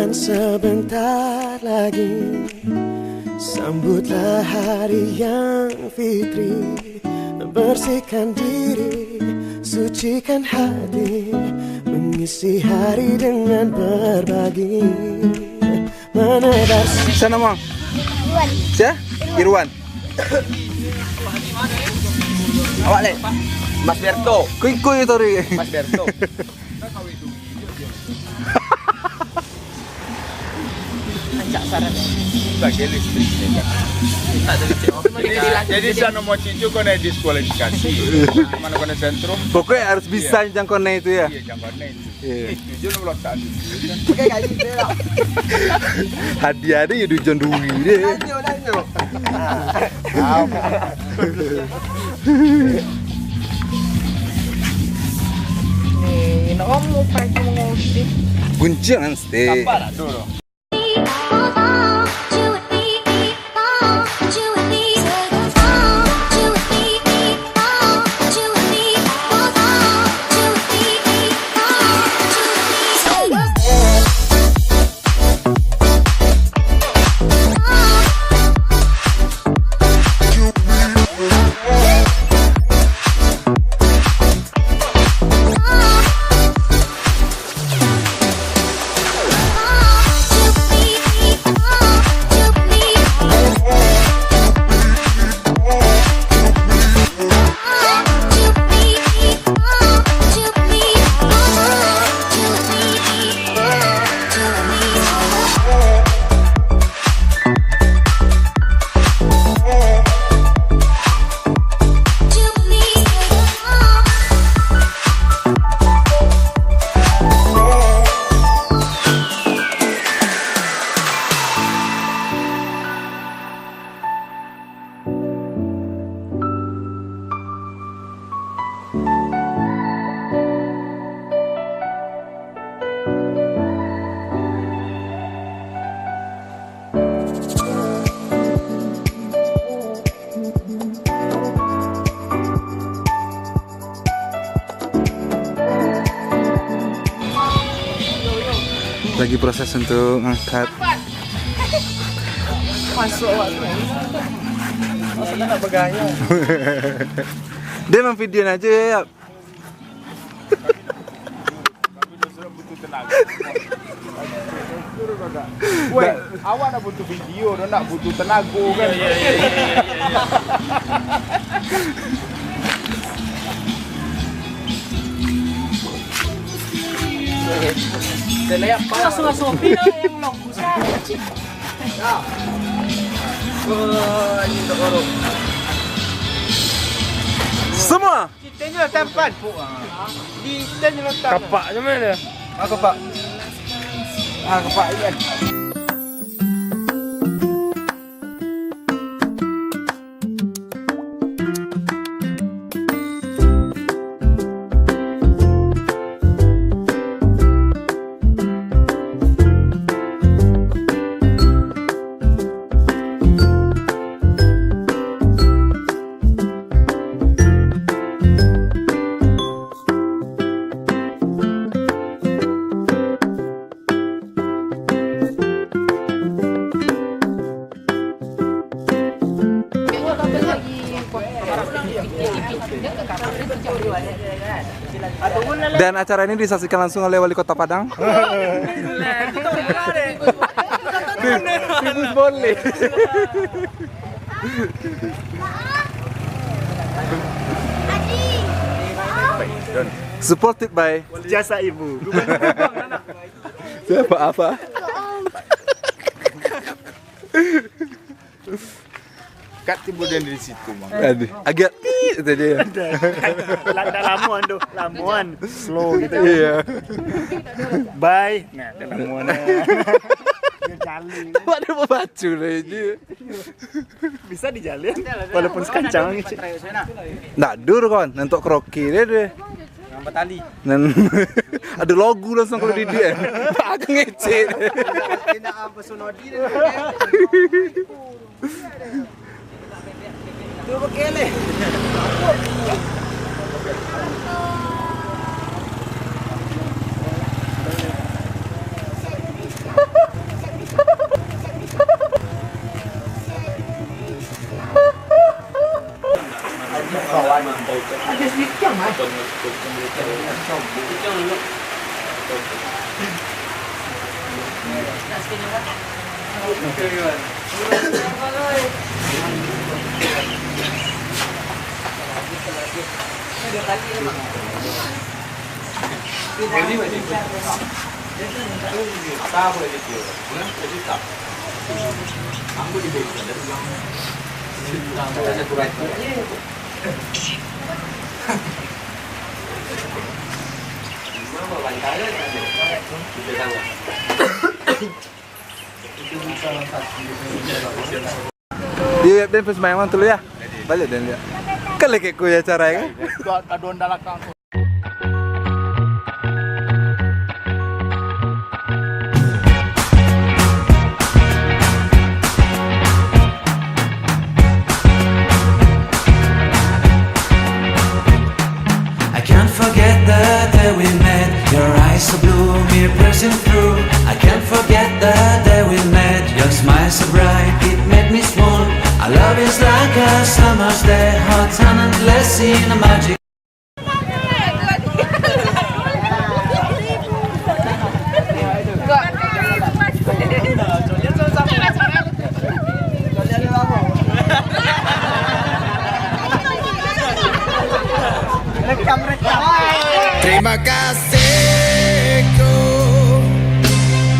Kan sebentar lagi sambutlah hari yang fitri. Bersihkan diri, sucikan hati, mengisi hari dengan berbagi. Menebar Sana mau? Irwan. Siapa? Irwan. Awak le. Mas Berto. Kuy tori. Mas Berto. Ajak saran. Bagi listrik ni kan. Jadi sana mau cicu kau naik diskualifikasi. Mana kau naik sentrum? Pokoknya harus bisa jangkauan itu ya. Iya jangkauan itu. Iya. Cicu lu belum tahu. Pakai kayu dia. Hadiah dia ya John Dwi deh. Lanyo. Nih, nak om lupa itu ngusik. Guncang stay. Apa lah dulu? Lagi proses untuk ngangkat. Masuk waktu. Maksudnya nak bergaya. Dia emang video aja ya. Weh, awak nak butuh video, nak butuh tenaga kan? Dan layak langsung yang long kusah. Ini tak korok. Semua. Kitanya letakkan. Di kitanya letak. Kapaknya mana? Kapak. Kapak ikan. Dan acara ini disaksikan langsung oleh Wali Kota Padang. Timus boleh. Supported by Jasa ibu. siapa apa? Kat timbul dari situ, Mang. Aduh, agak itu dia. Landa lamuan tuh, lamuan slow gitu. Iya. Bye. Nah, ada lamuan. Dia jalin. Ada mau baju aja. Bisa dijalin walaupun sekacang gitu. Nak dur kon, untuk kroki deh. Ngambet tali. Dan ada logo langsung kalau di dia. Aku ngecek. Kena apa sunodi deh. Tuh pakai Dia dan persembayangan dulu ya. Balik dan lihat. Kali kayak ku ya caranya. Adon dalak kang. I can't forget the day we met. Your eyes so blue, me pressing through. I can't forget the day we met. Your smile so bright, it made me swoon. Our love is like a summer's day, hot and endless in a magic. Terima kasihku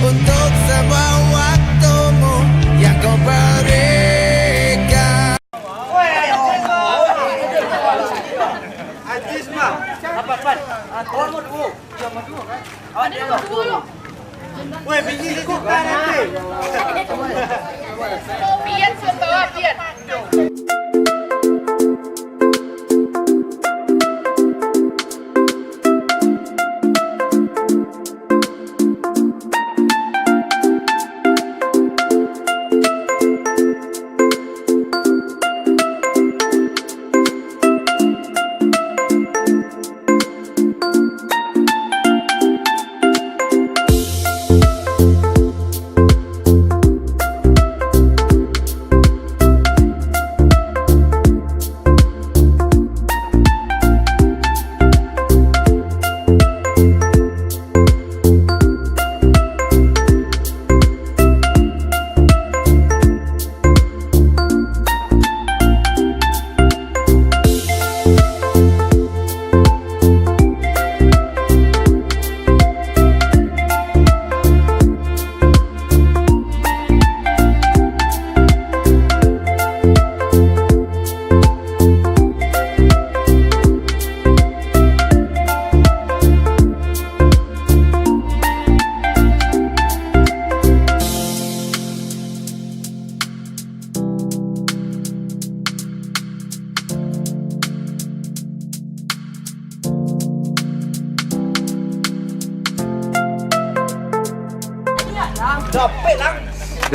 untuk semua waktumu yang kau berikan.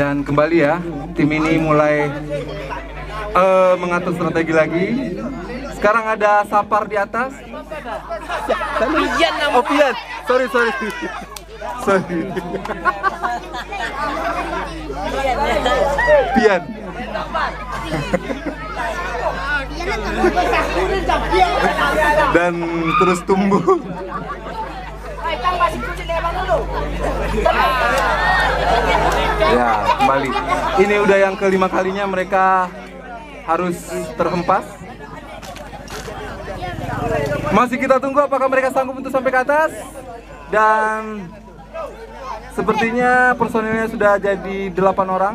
Dan kembali ya, tim ini mulai mengatur strategi lagi. Sekarang ada Sapar di atas. Pian nama. Oh Pian, sorry. Pian. Dan terus tumbuh. Ya, kembali. Ini udah yang kelima kalinya mereka harus terhempas. Masih kita tunggu apakah mereka sanggup untuk sampai ke atas. Dan sepertinya personilnya sudah jadi 8 orang.